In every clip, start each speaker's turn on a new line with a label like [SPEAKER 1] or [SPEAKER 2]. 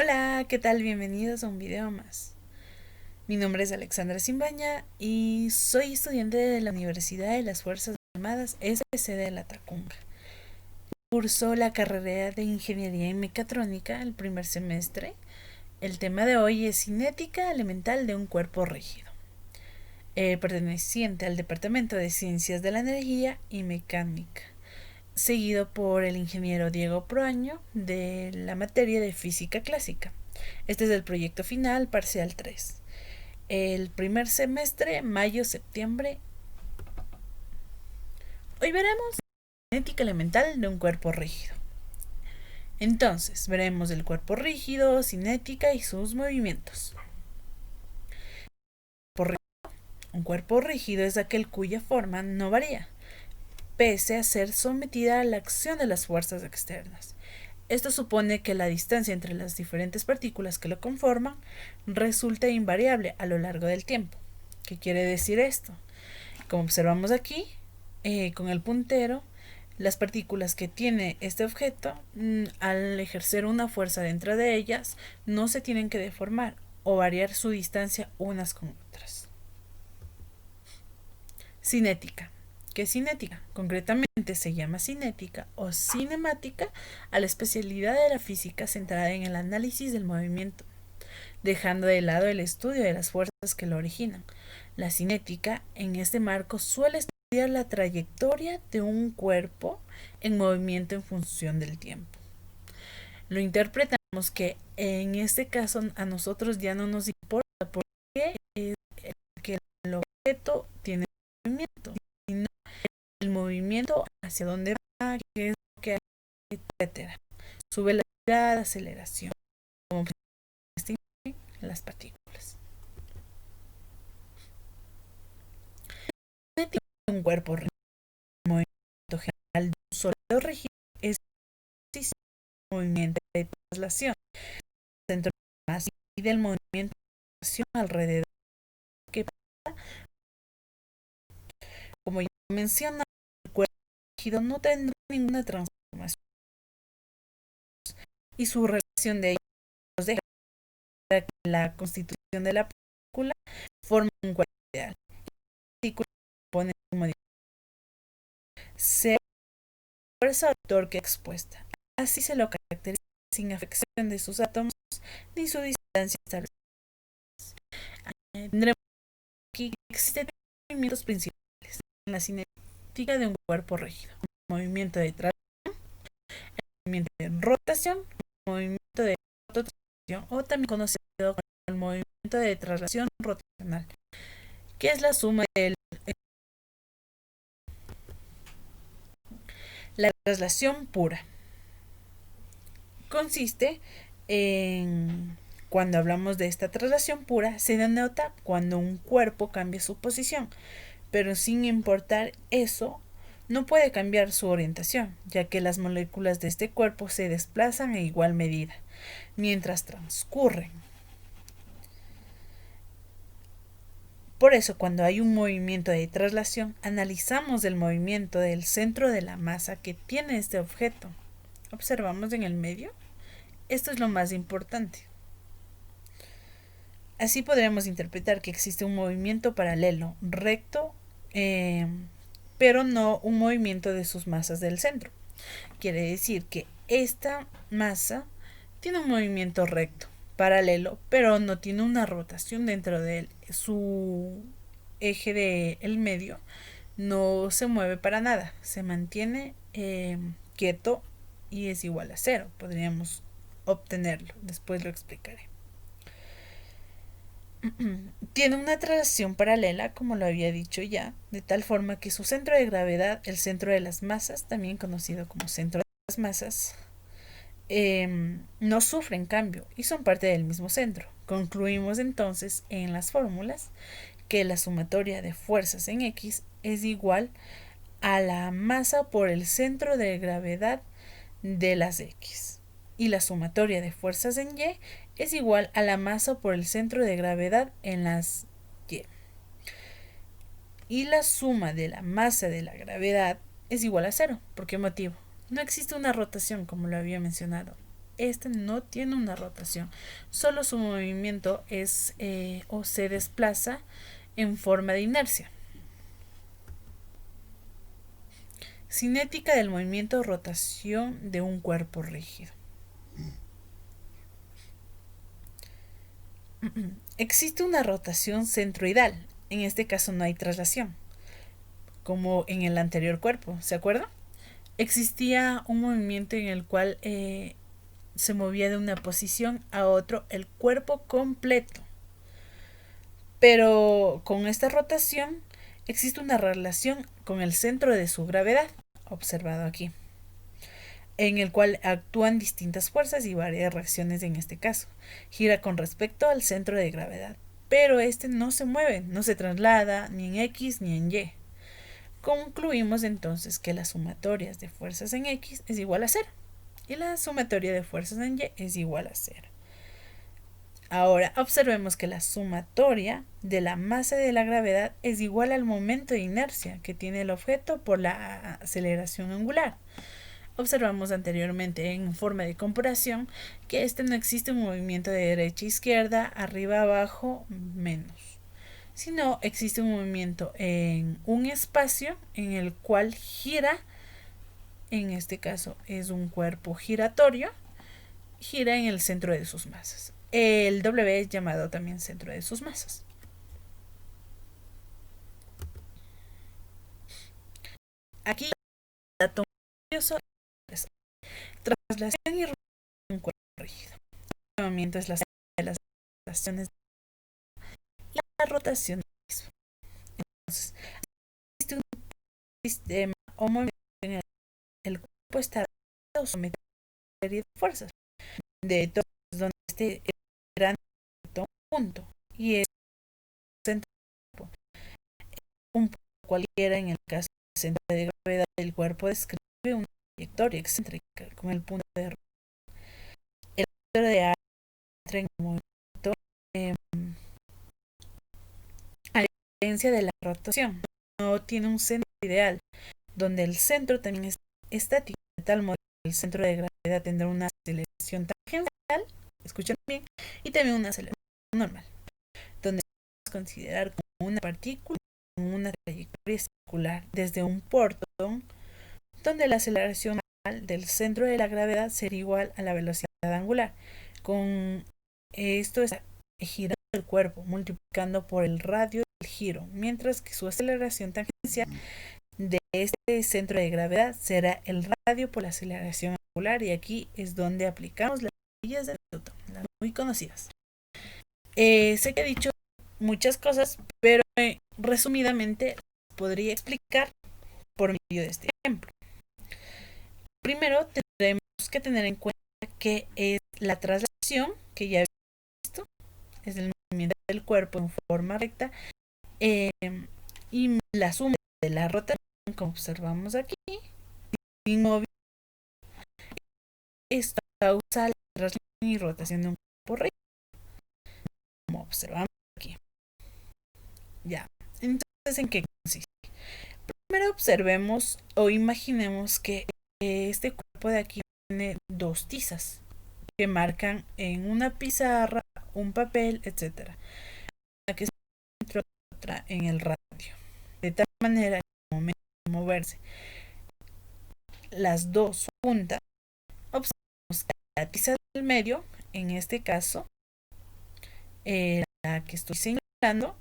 [SPEAKER 1] Hola, ¿qué tal? Bienvenidos a un video más. Mi nombre es Alexandra Simbaña y soy estudiante de la Universidad de las Fuerzas Armadas SC de la Tacunga. Curso la carrera de Ingeniería en Mecatrónica el primer semestre. El tema de hoy es cinética elemental de un cuerpo rígido, perteneciente al Departamento de Ciencias de la Energía y Mecánica, seguido por el ingeniero Diego Proaño de la materia de Física Clásica. Este es el proyecto final, parcial 3. El primer semestre, mayo-septiembre. Hoy veremos cinética elemental de un cuerpo rígido. Entonces, veremos el cuerpo rígido, cinética y sus movimientos. Un cuerpo rígido es aquel cuya forma no varía, pese a ser sometida a la acción de las fuerzas externas. Esto supone que la distancia entre las diferentes partículas que lo conforman resulta invariable a lo largo del tiempo. ¿Qué quiere decir esto? Como observamos aquí, con el puntero, las partículas que tiene este objeto, al ejercer una fuerza dentro de ellas, no se tienen que deformar o variar su distancia unas con otras. Cinética. ¿Qué es cinética? Concretamente se llama cinética o cinemática a la especialidad de la física centrada en el análisis del movimiento, dejando de lado el estudio de las fuerzas que lo originan. La cinética, en este marco, suele estudiar la trayectoria de un cuerpo en movimiento en función del tiempo. Lo interpretamos que en este caso a nosotros ya no nos importa porque es que el objeto tiene movimiento, sino el movimiento hacia dónde va, qué es lo que hace, etcétera. Sube la velocidad, aceleración, como las partículas. Un cuerpo rígido, el movimiento general de un sólido rígido es el movimiento de traslación, centro de masa y del movimiento de traslación alrededor que pasa. Como ya mencionaba, el cuerpo rígido no tendrá ninguna transformación y su relación de ellos nos deja para que la constitución de la partícula forma un cuerpo ideal. La partícula pone como sea fuerza o torque expuesta. Así se lo caracteriza sin afección de sus átomos ni su distancia establecida. Tendremos aquí que existen tres movimientos principales en la cinética de un cuerpo rígido: el movimiento de traslación, el movimiento de rotación, el movimiento de rotación, o también conocido como el movimiento de traslación rotacional, que es la suma de la traslación pura. Consiste en, cuando hablamos de esta traslación pura, se denota cuando un cuerpo cambia su posición, pero sin importar eso, no puede cambiar su orientación, ya que las moléculas de este cuerpo se desplazan a igual medida, mientras transcurren. Por eso, cuando hay un movimiento de traslación, analizamos el movimiento del centro de la masa que tiene este objeto. Observamos en el medio. Esto es lo más importante. Así podremos interpretar que existe un movimiento paralelo, recto, pero no un movimiento de sus masas del centro. Quiere decir que esta masa tiene un movimiento recto, paralelo, pero no tiene una rotación dentro de él. Su eje del medio no se mueve para nada, se mantiene quieto y es igual a cero. Podríamos obtenerlo, después lo explicaré. Tiene una traslación paralela, como lo había dicho ya, de tal forma que su centro de gravedad, el centro de las masas, también conocido como centro de las masas, no sufren cambio y son parte del mismo centro. Concluimos entonces en las fórmulas que la sumatoria de fuerzas en X es igual a la masa por el centro de gravedad de las X, y la sumatoria de fuerzas en Y es igual a la masa por el centro de gravedad en las Y. Y la suma de la masa de la gravedad es igual a cero. ¿Por qué motivo? No existe una rotación, como lo había mencionado. este no tiene una rotación, solo su movimiento es o se desplaza en forma de inercia. Cinética del movimiento o rotación de un cuerpo rígido. Existe una rotación centroidal, en este caso no hay traslación, como en el anterior cuerpo, ¿se acuerdan? Existía un movimiento en el cual se movía de una posición a otro el cuerpo completo. Pero con esta rotación existe una relación con el centro de su gravedad, observado aquí, en el cual actúan distintas fuerzas y varias reacciones en este caso. Gira con respecto al centro de gravedad, pero este no se mueve, no se traslada ni en X ni en Y. Concluimos entonces que las sumatorias de fuerzas en X es igual a 0 y la sumatoria de fuerzas en Y es igual a 0. Ahora observemos que la sumatoria de la masa de la gravedad es igual al momento de inercia que tiene el objeto por la aceleración angular. Observamos anteriormente en forma de comparación que no existe un movimiento de derecha a izquierda, arriba abajo, menos, sino existe un movimiento en un espacio en el cual gira, en este caso es un cuerpo giratorio, gira en el centro de sus masas. El W es llamado también centro de sus masas. Aquí el dato curioso es traslación y rotación de un cuerpo rígido. El movimiento es la suma de las rotaciones y la rotación del mismo. Entonces, existe un sistema o movimiento en el cuerpo está sometido a una serie de fuerzas de todos donde este gran punto y es centro del cuerpo. Un punto cualquiera en el caso del centro de gravedad del cuerpo describe una trayectoria excéntrica con el punto de rotación. El centro de área entra en movimiento a diferencia de la rotación. No tiene un centro ideal, donde el centro también es estático, de tal modo que el centro de gravedad tendrá una aceleración tangencial, escuchen bien, y también una aceleración normal, donde podemos considerar como una partícula con una trayectoria circular desde un portón, donde la aceleración del centro de la gravedad sería igual a la velocidad angular. Con esto está girando el cuerpo, multiplicando por el radio del giro, mientras que su aceleración tangencial de este centro de gravedad será el radio por la aceleración angular, y aquí es donde aplicamos las leyes de Newton, las muy conocidas. Sé que he dicho muchas cosas, pero resumidamente podría explicar por medio de este ejemplo. Primero tendremos que tener en cuenta que es la traslación, que ya hemos visto, es el movimiento del cuerpo en forma recta, y la suma de la rotación, como observamos aquí, sin movimiento, esto causa la traslación y rotación de un cuerpo recto, como observamos aquí. Ya, entonces, ¿en qué consiste? Primero observemos o imaginemos que este cuerpo de aquí tiene dos tizas que marcan en una pizarra, un papel, etcétera, una que se encuentra otra en el radio, de tal manera que al momento de moverse las dos juntas, observamos que la tiza del medio, en este caso la que estoy señalando,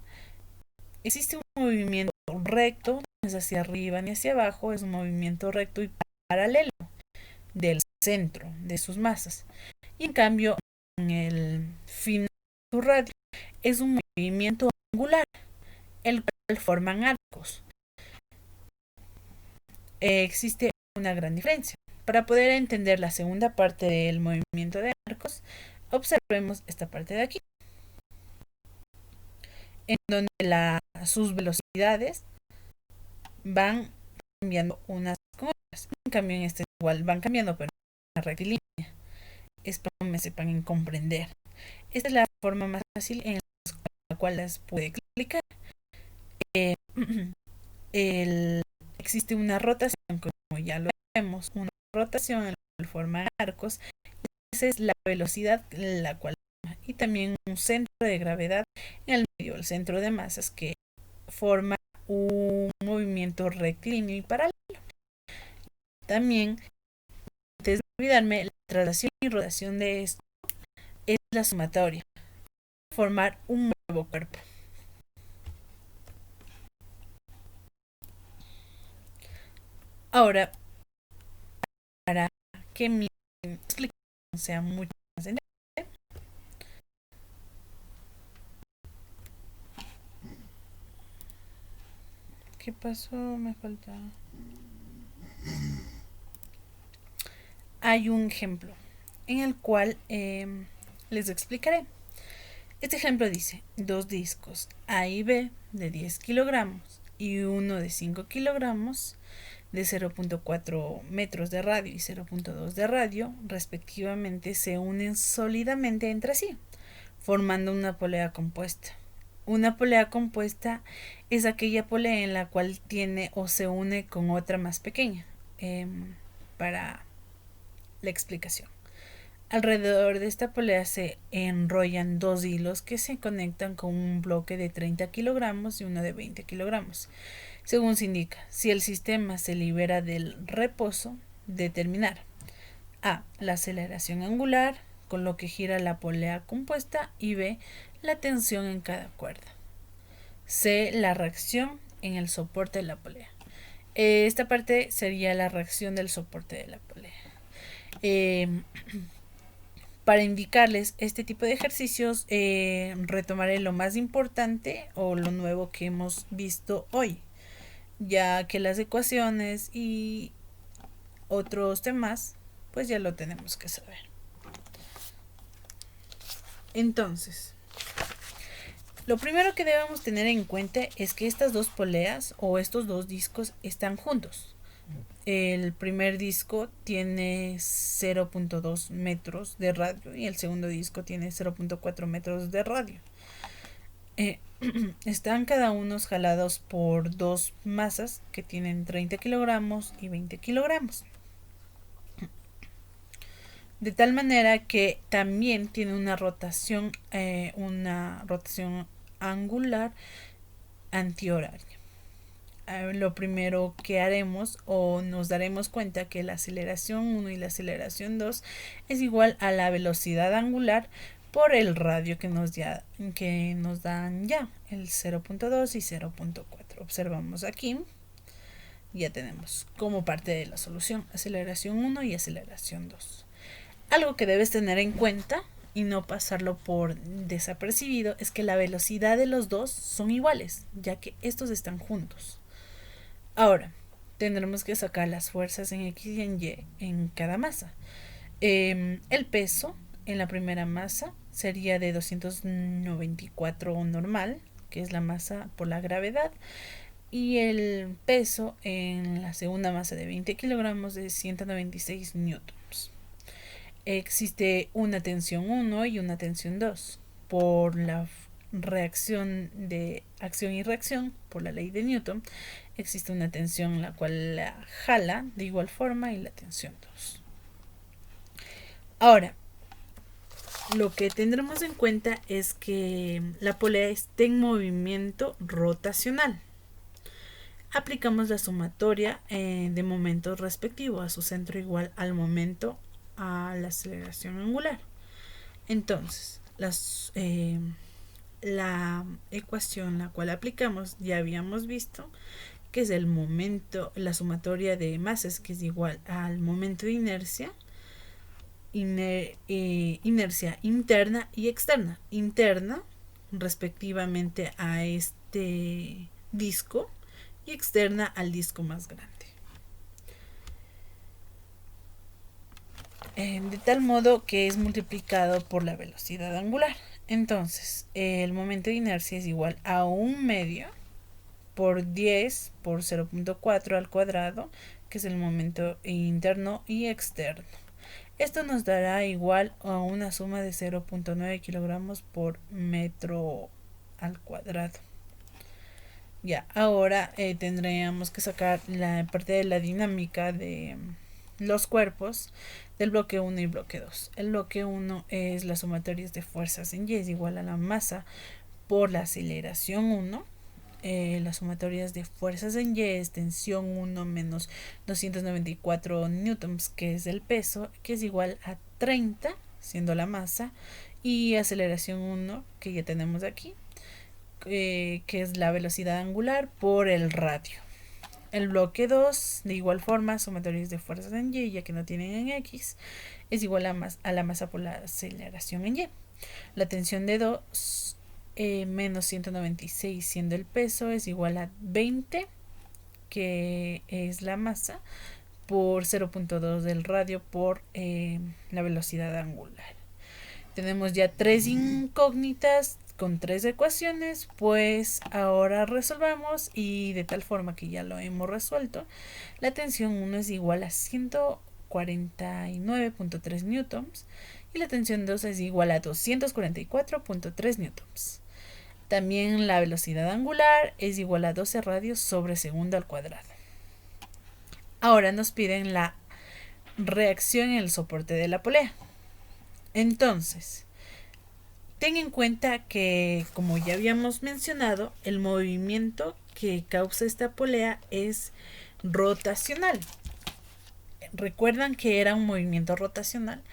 [SPEAKER 1] existe un movimiento recto, no es hacia arriba ni hacia abajo, es un movimiento recto y paralelo del centro de sus masas. Y en cambio, en el final de su radio es un movimiento angular, el cual forman arcos. Existe una gran diferencia. Para poder entender la segunda parte del movimiento de arcos, observemos esta parte de aquí, en donde sus velocidades van cambiando unas con otras. En cambio, en este igual van cambiando, pero en una rectilínea. Espero me sepan en comprender. Esta es la forma más fácil en la cual las puede explicar. Existe una rotación, como ya lo vemos, una rotación en la cual forman arcos. es la velocidad la cual y también un centro de gravedad en el medio, el centro de masas que forma un movimiento rectilíneo y paralelo. También, antes de olvidarme, la traslación y rotación de esto es la sumatoria, formar un nuevo cuerpo. Ahora, para que mi explicación sea mucho más entendible, ¿qué pasó? Me falta. Hay un ejemplo en el cual les explicaré. Este ejemplo dice, dos discos A y B de 10 kilogramos y uno de 5 kilogramos de 0.4 metros de radio y 0.2 de radio, respectivamente, se unen sólidamente entre sí, formando una polea compuesta. Una polea compuesta es aquella polea en la cual tiene o se une con otra más pequeña. Para la explicación. Alrededor de esta polea se enrollan dos hilos que se conectan con un bloque de 30 kilogramos y uno de 20 kilogramos. Según se indica, si el sistema se libera del reposo, determinar A. La aceleración angular, con lo que gira la polea compuesta, y B. La tensión en cada cuerda. C. La reacción en el soporte de la polea. Esta parte sería la reacción del soporte de la polea. Para indicarles este tipo de ejercicios, retomaré lo más importante o lo nuevo que hemos visto hoy, ya que las ecuaciones y otros temas pues ya lo tenemos que saber. Entonces, lo primero que debemos tener en cuenta es que estas dos poleas o estos dos discos están juntos. El primer disco tiene 0.2 metros de radio y el segundo disco tiene 0.4 metros de radio. Están cada uno jalados por dos masas que tienen 30 kilogramos y 20 kilogramos. De tal manera que también tiene una rotación angular antihoraria. Lo primero que haremos o nos daremos cuenta que la aceleración 1 y la aceleración 2 es igual a la velocidad angular por el radio que nos dan ya, el 0.2 y 0.4. Observamos aquí, ya tenemos como parte de la solución aceleración 1 y aceleración 2. Algo que debes tener en cuenta y no pasarlo por desapercibido es que la velocidad de los dos son iguales, ya que estos están juntos. Ahora, tendremos que sacar las fuerzas en X y en Y en cada masa. El peso en la primera masa sería de 294 normal, que es la masa por la gravedad, y el peso en la segunda masa de 20 kilogramos de 196 newtons. Existe una tensión 1 y una tensión 2 por la reacción de acción y reacción por la ley de Newton. Existe una tensión la cual la jala de igual forma y la tensión 2. Ahora, lo que tendremos en cuenta es que la polea está en movimiento rotacional. Aplicamos la sumatoria de momentos respectivos a su centro igual al momento a la aceleración angular. Entonces, la ecuación la cual aplicamos ya habíamos visto que es el momento, la sumatoria de masas, que es igual al momento de inercia, inercia interna y externa. Interna respectivamente a este disco y externa al disco más grande. De tal modo que es multiplicado por la velocidad angular. Entonces, el momento de inercia es igual a 1 medio por 10 por 0.4 al cuadrado, que es el momento interno y externo. Esto nos dará igual a una suma de 0.9 kilogramos por metro al cuadrado. Ya, ahora tendríamos que sacar la parte de la dinámica de los cuerpos. del bloque 1 y bloque 2. El bloque 1 es las sumatorias de fuerzas en Y es igual a la masa por la aceleración 1. Las sumatorias de fuerzas en Y es tensión 1 menos 294 newtons, que es el peso, que es igual a 30, siendo la masa, y aceleración 1, que ya tenemos aquí, que es la velocidad angular por el radio. El bloque 2, de igual forma, sumatorias de fuerzas en Y, ya que no tienen en X, es igual a la masa por la aceleración en Y. La tensión de 2 menos 196, siendo el peso, es igual a 20, que es la masa, por 0.2 del radio por la velocidad angular. Tenemos ya tres incógnitas con tres ecuaciones, pues ahora resolvamos y de tal forma que ya lo hemos resuelto. La tensión 1 es igual a 149.3 newtons y la tensión 2 es igual a 244.3 newtons. También la velocidad angular es igual a 12 radios sobre segundo al cuadrado. Ahora nos piden la reacción en el soporte de la polea. Entonces, ten en cuenta que, como ya habíamos mencionado, el movimiento que causa esta polea es rotacional. Recuerdan que era un movimiento rotacional.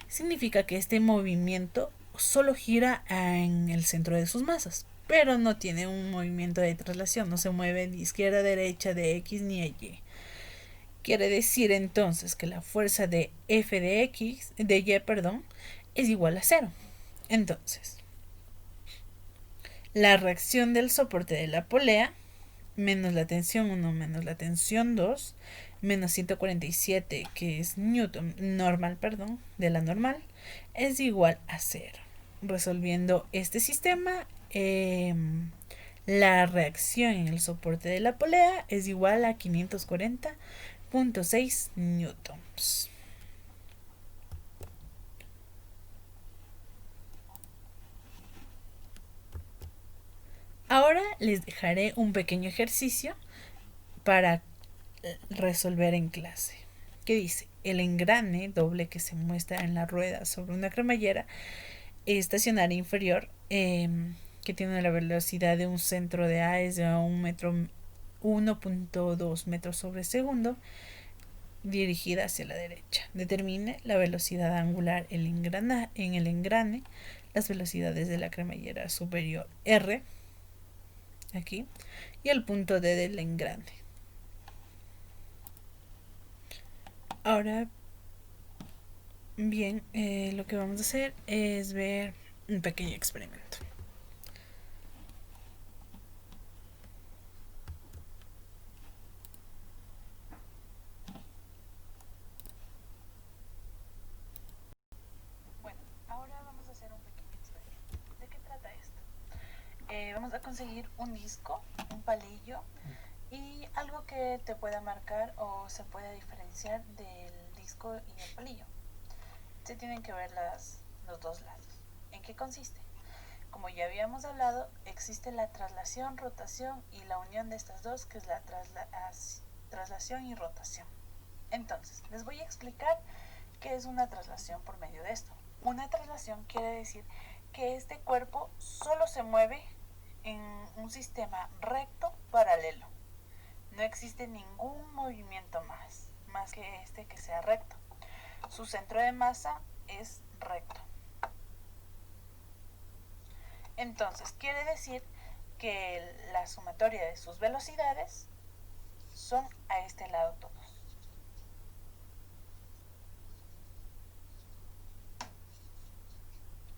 [SPEAKER 1] Significa que este movimiento solo gira en el centro de sus masas, pero no tiene un movimiento de traslación, no se mueve de izquierda a derecha, de X ni de Y. Quiere decir entonces que la fuerza de F de X, de Y, es igual a 0. Entonces, la reacción del soporte de la polea menos la tensión 1 menos la tensión 2 menos 147, que es Newton normal, de la normal, es igual a 0. Resolviendo este sistema, la reacción en el soporte de la polea es igual a 540.6 newtons. Ahora les dejaré un pequeño ejercicio para resolver en clase. ¿Qué dice? El engrane doble que se muestra en la rueda sobre una cremallera estacionaria inferior, que tiene la velocidad de un centro de A es de 1.2 metros sobre segundo, dirigida hacia la derecha. Determine la velocidad angular en el engrane, las velocidades de la cremallera superior R, aquí, y el punto D del engrane. Ahora bien, lo que vamos a hacer es ver un pequeño experimento. Bueno, ahora vamos a hacer un pequeño experimento. ¿De qué trata esto? Vamos a conseguir un disco, un palillo y algo que te pueda marcar o se pueda diferenciar del disco y el palillo. Se tienen que ver los dos lados. ¿En qué consiste? Como ya habíamos hablado, existe la traslación, rotación y la unión de estas dos, que es la traslación y rotación. Entonces, les voy a explicar qué es una traslación por medio de esto. Una traslación quiere decir que este cuerpo solo se mueve en un sistema recto paralelo. No existe ningún movimiento más que este que sea recto. Su centro de masa es recto. Entonces, quiere decir que la sumatoria de sus velocidades son a este lado todos.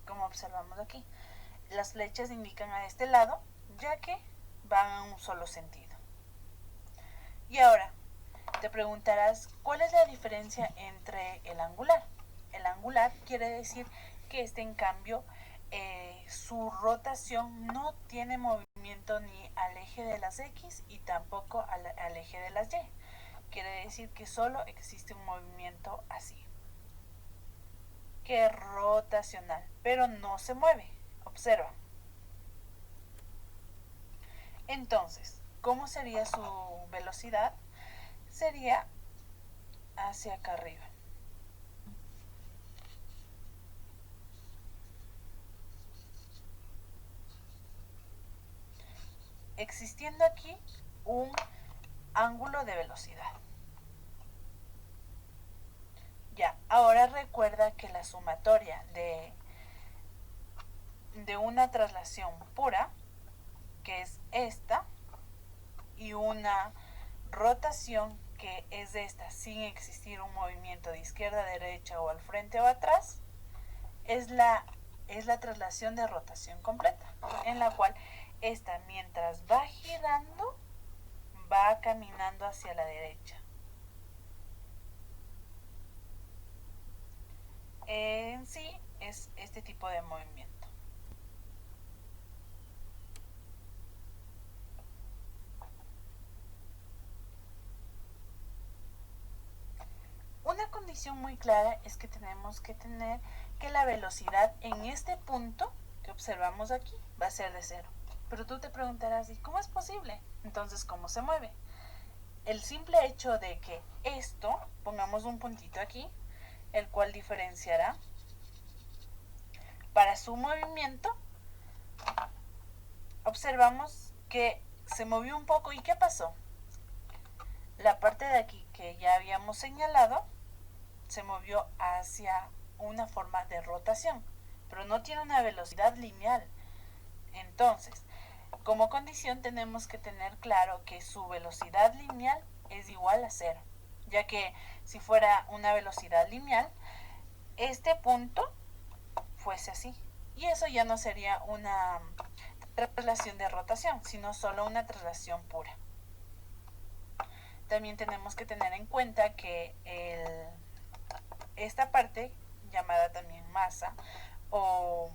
[SPEAKER 1] Como observamos aquí, las flechas indican a este lado, ya que van a un solo sentido. Y ahora, te preguntarás, ¿cuál es la diferencia entre el angular? El angular quiere decir que este, en cambio, su rotación no tiene movimiento ni al eje de las X y tampoco al eje de las Y. Quiere decir que solo existe un movimiento así, que es rotacional, pero no se mueve. Observa. Entonces, ¿cómo sería su velocidad? Sería hacia acá arriba. existiendo aquí un ángulo de velocidad. Ya, ahora recuerda que la sumatoria de una traslación pura, que es esta, y una rotación, que es esta, sin existir un movimiento de izquierda a derecha o al frente o atrás, es la traslación de rotación completa, en la cual esta, mientras va girando, va caminando hacia la derecha. En sí es este tipo de movimiento. Una condición muy clara es que tenemos que tener que la velocidad en este punto que observamos aquí va a ser de 0. Pero tú te preguntarás, ¿y cómo es posible? Entonces, ¿cómo se mueve? El simple hecho de que esto, pongamos un puntito aquí, el cual diferenciará para su movimiento, observamos que se movió un poco. ¿Y qué pasó? La parte de aquí que ya habíamos señalado se movió hacia una forma de rotación, pero no tiene una velocidad lineal. Entonces, como condición tenemos que tener claro que su velocidad lineal es igual a 0, ya que si fuera una velocidad lineal, este punto fuese así, y eso ya no sería una traslación de rotación, sino solo una traslación pura. También tenemos que tener en cuenta que esta parte, llamada también masa o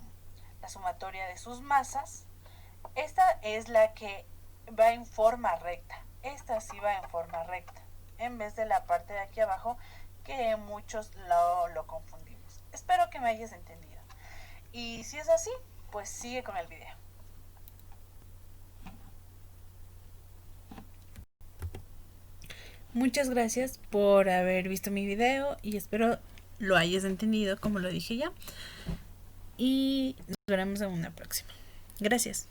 [SPEAKER 1] la sumatoria de sus masas, esta es la que va en forma recta. Esta sí va en forma recta, en vez de la parte de aquí abajo, que muchos lo confundimos. Espero que me hayas entendido. Y si es así, pues sigue con el video. Muchas gracias por haber visto mi video y espero lo hayas entendido como lo dije ya. Y nos veremos en una próxima. Gracias.